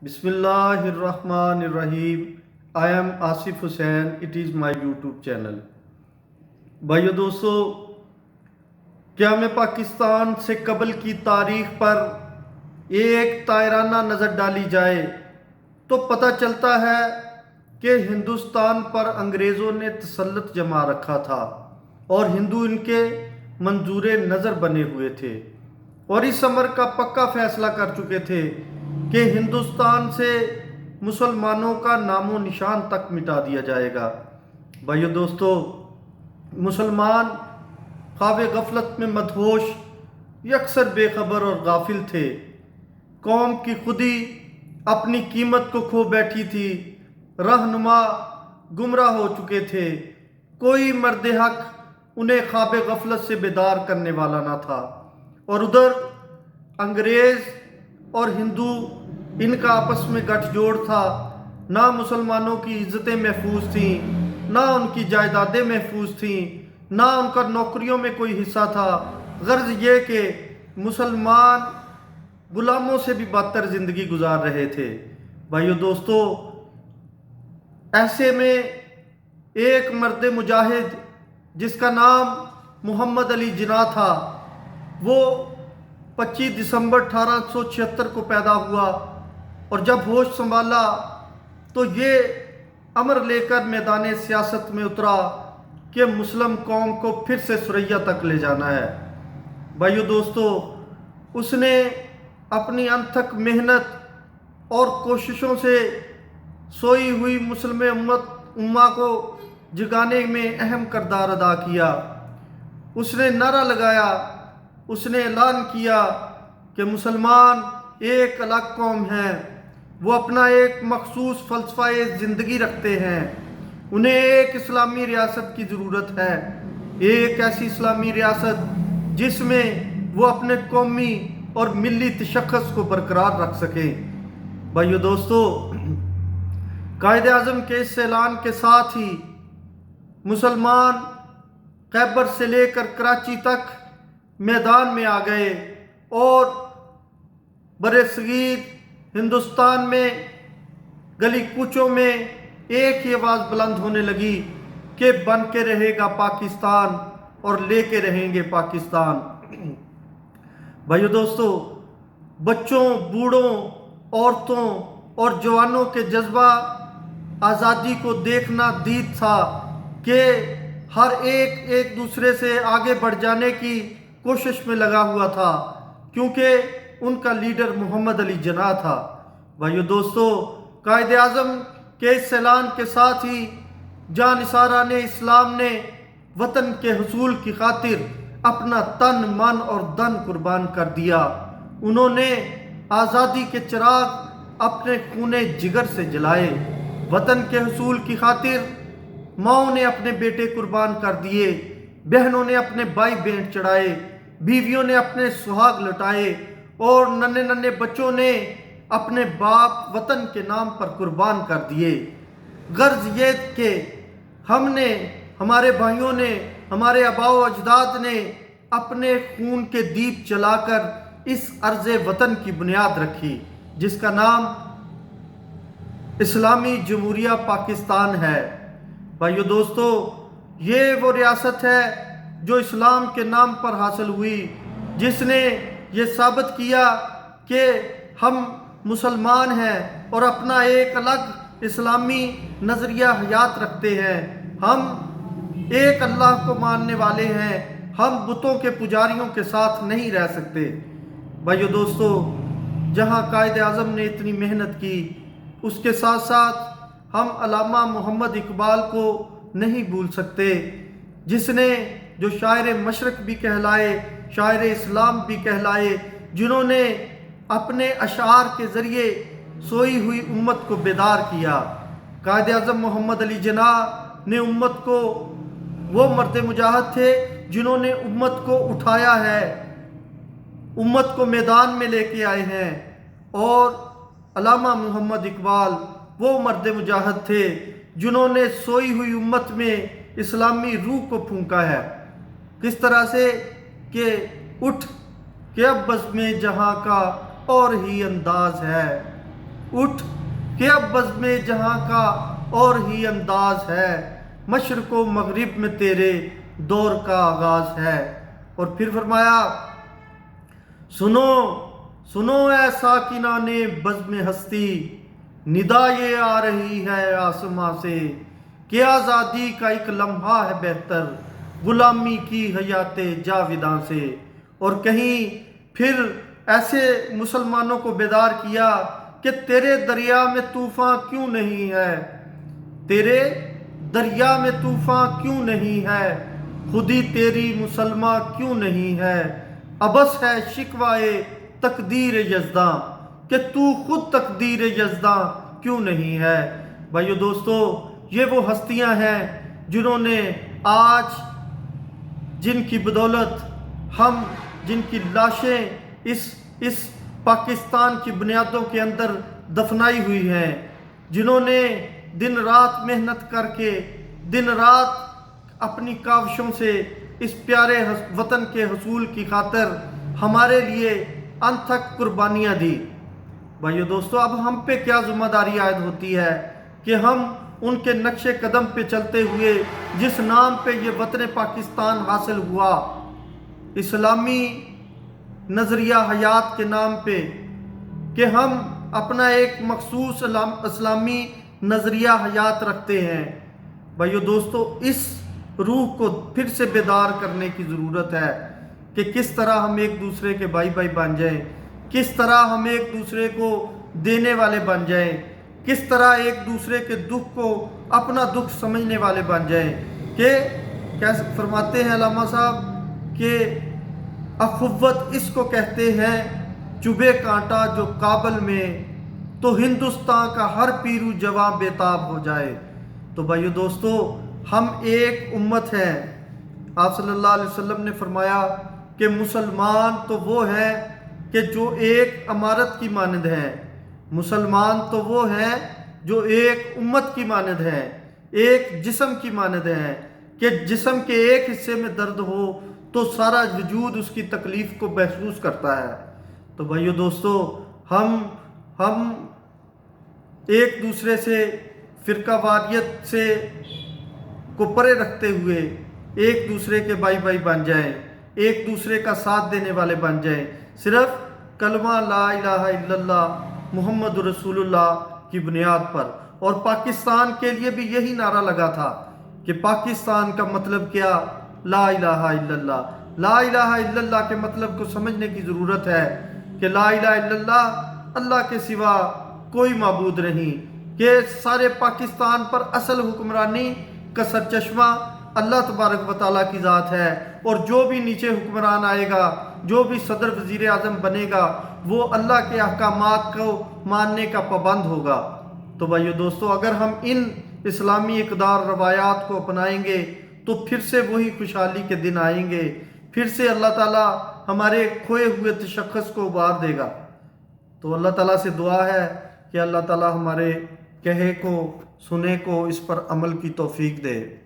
Bismillahirrahmanirrahim. I am Asif Hussain. It is my YouTube channel. بھائیو دوستو، کیا میں پاکستان سے قبل کی تاریخ پر ایک طائرانہ نظر ڈالی جائے تو پتہ چلتا ہے کہ ہندوستان پر انگریزوں نے تسلط جما رکھا تھا اور ہندو ان کے منظور نظر بنے ہوئے تھے اور اس امر کا پکا فیصلہ کر چکے تھے کہ ہندوستان سے مسلمانوں کا نام و نشان تک مٹا دیا جائے گا۔ بھائیو دوستو، مسلمان خواب غفلت میں مدہوش، یکسر بے خبر اور غافل تھے۔ قوم کی خودی اپنی قیمت کو کھو بیٹھی تھی، رہنما گمراہ ہو چکے تھے، کوئی مرد حق انہیں خواب غفلت سے بیدار کرنے والا نہ تھا، اور ادھر انگریز اور ہندو ان کا آپس میں گٹھ جوڑ تھا۔ نہ مسلمانوں کی عزتیں محفوظ تھیں، نہ ان کی جائیدادیں محفوظ تھیں، نہ ان کا نوکریوں میں کوئی حصہ تھا۔ غرض یہ کہ مسلمان غلاموں سے بھی بدتر زندگی گزار رہے تھے۔ بھائیو دوستو، ایسے میں ایک مرد مجاہد جس کا نام محمد علی جناح تھا، وہ 25 دسمبر 1876 کو پیدا ہوا، اور جب ہوش سنبھالا تو یہ امر لے کر میدان سیاست میں اترا کہ مسلم قوم کو پھر سے ثریا تک لے جانا ہے۔ بھائیو دوستو، اس نے اپنی انتھک محنت اور کوششوں سے سوئی ہوئی مسلم امہ کو جگانے میں اہم کردار ادا کیا۔ اس نے نعرہ لگایا، اس نے اعلان کیا کہ مسلمان ایک الگ قوم ہیں، وہ اپنا ایک مخصوص فلسفہ زندگی رکھتے ہیں، انہیں ایک اسلامی ریاست کی ضرورت ہے، ایک ایسی اسلامی ریاست جس میں وہ اپنے قومی اور ملی تشخص کو برقرار رکھ سکیں۔ بھائیو دوستو، قائد اعظم کے اس اعلان کے ساتھ ہی مسلمان خیبر سے لے کر کراچی تک میدان میں آ گئے، اور برصغیر ہندوستان میں گلی کوچوں میں ایک ہی آواز بلند ہونے لگی کہ بن کے رہے گا پاکستان اور لے کے رہیں گے پاکستان۔ بھائیو دوستو، بچوں، بوڑھوں، عورتوں اور جوانوں کے جذبہ آزادی کو دیکھنا دید تھا کہ ہر ایک دوسرے سے آگے بڑھ جانے کی کوشش میں لگا ہوا تھا، کیونکہ ان کا لیڈر محمد علی جناح تھا۔ بھائیو دوستو، قائد اعظم کے اس اعلان کے ساتھ ہی جانثاران اسلام نے وطن کے حصول کی خاطر اپنا تن، من اور دھن قربان کر دیا۔ انہوں نے آزادی کے چراغ اپنے خون جگر سے جلائے۔ وطن کے حصول کی خاطر ماؤں نے اپنے بیٹے قربان کر دیے، بہنوں نے اپنے بھائی بینٹ چڑھائے، بیویوں نے اپنے سہاگ لٹائے، اور ننھے ننھے بچوں نے اپنے باپ وطن کے نام پر قربان کر دیے۔ غرض یہ کہ ہم نے، ہمارے بھائیوں نے، ہمارے آباء و اجداد نے اپنے خون کے دیپ جلا کر اس ارض وطن کی بنیاد رکھی، جس کا نام اسلامی جمہوریہ پاکستان ہے۔ بھائیو دوستو، یہ وہ ریاست ہے جو اسلام کے نام پر حاصل ہوئی، جس نے یہ ثابت کیا کہ ہم مسلمان ہیں اور اپنا ایک الگ اسلامی نظریہ حیات رکھتے ہیں، ہم ایک اللہ کو ماننے والے ہیں، ہم بتوں کے پجاریوں کے ساتھ نہیں رہ سکتے۔ بھائیو دوستو، جہاں قائد اعظم نے اتنی محنت کی، اس کے ساتھ ساتھ ہم علامہ محمد اقبال کو نہیں بھول سکتے، جس نے، جو شاعر مشرق بھی کہلائے، شاعر اسلام بھی کہلائے، جنہوں نے اپنے اشعار کے ذریعے سوئی ہوئی امت کو بیدار کیا۔ قائد اعظم محمد علی جناح نے امت کو، وہ مرد مجاہد تھے جنہوں نے امت کو اٹھایا ہے، امت کو میدان میں لے کے آئے ہیں، اور علامہ محمد اقبال وہ مرد مجاہد تھے جنہوں نے سوئی ہوئی امت میں اسلامی روح کو پھونکا ہے۔ کس طرح سے کہ اٹھ کہ اب بزم جہاں کا اور ہی انداز ہے، اٹھ کہ اب بزم جہاں کا اور ہی انداز ہے، مشرق و مغرب میں تیرے دور کا آغاز ہے۔ اور پھر فرمایا سنو سنو اے ساکنان بزم ہستی، ندا یہ آ رہی ہے آسماں سے کہ آزادی کا ایک لمحہ ہے بہتر غلامی کی حیات جاویداں سے۔ اور کہیں پھر ایسے مسلمانوں کو بیدار کیا کہ تیرے دریا میں طوفان کیوں نہیں ہے، تیرے دریا میں طوفان کیوں نہیں ہے، خودی تیری مسلمہ کیوں نہیں ہے، ابس ہے شکوائے تقدیر یزداں کہ تو خود تقدیر یزداں کیوں نہیں ہے۔ بھائیو دوستو، یہ وہ ہستیاں ہیں جنہوں نے آج جن کی بدولت ہم جن کی لاشیں اس پاکستان کی بنیادوں کے اندر دفنائی ہوئی ہیں، جنہوں نے دن رات محنت کر کے دن رات اپنی کاوشوں سے اس پیارے وطن کے حصول کی خاطر ہمارے لیے انتھک قربانیاں دی۔ بھائیو دوستو، اب ہم پہ کیا ذمہ داری عائد ہوتی ہے کہ ہم ان کے نقش قدم پہ چلتے ہوئے جس نام پہ یہ وطن پاکستان حاصل ہوا، اسلامی نظریہ حیات کے نام پہ، کہ ہم اپنا ایک مخصوص اسلامی نظریہ حیات رکھتے ہیں۔ بھائیو دوستو، اس روح کو پھر سے بیدار کرنے کی ضرورت ہے کہ کس طرح ہم ایک دوسرے کے بھائی بھائی بن جائیں، کس طرح ہم ایک دوسرے کو دینے والے بن جائیں، کس طرح ایک دوسرے کے دکھ کو اپنا دکھ سمجھنے والے بن جائیں۔ کہ کیسے فرماتے ہیں علامہ صاحب کہ اخوت اس کو کہتے ہیں چبھے کانٹا جو کابل میں، تو ہندوستان کا ہر پیرو جواں بےتاب ہو جائے۔ تو بھائیو دوستو، ہم ایک امت ہیں۔ آپ صلی اللہ علیہ وسلم نے فرمایا کہ مسلمان تو وہ ہیں کہ جو ایک عمارت کی مانند ہیں، مسلمان تو وہ ہیں جو ایک امت کی مانند ہیں، ایک جسم کی مانند ہیں، کہ جسم کے ایک حصے میں درد ہو تو سارا وجود اس کی تکلیف کو محسوس کرتا ہے۔ تو بھائیو دوستو، ہم ایک دوسرے سے فرقہ واریت سے کو پرے رکھتے ہوئے ایک دوسرے کے بھائی بھائی بن جائیں، ایک دوسرے کا ساتھ دینے والے بن جائیں، صرف کلمہ لا الہ الا اللہ محمد رسول اللہ کی بنیاد پر۔ اور پاکستان کے لیے بھی یہی نعرہ لگا تھا کہ پاکستان کا مطلب کیا؟ لا الہ الا اللہ۔ لا الہ الا اللہ کے مطلب کو سمجھنے کی ضرورت ہے کہ لا الہ الا اللہ، اللہ کے سوا کوئی معبود نہیں، کہ سارے پاکستان پر اصل حکمرانی کا سرچشمہ اللہ تبارک و تعالیٰ کی ذات ہے، اور جو بھی نیچے حکمران آئے گا، جو بھی صدر وزیر اعظم بنے گا، وہ اللہ کے احکامات کو ماننے کا پابند ہوگا۔ تو بھائیو دوستو، اگر ہم ان اسلامی اقدار روایات کو اپنائیں گے تو پھر سے وہی خوشحالی کے دن آئیں گے، پھر سے اللہ تعالیٰ ہمارے کھوئے ہوئے تشخص کو ابھار دے گا۔ تو اللہ تعالیٰ سے دعا ہے کہ اللہ تعالیٰ ہمارے کہے کو سنے کو اس پر عمل کی توفیق دے۔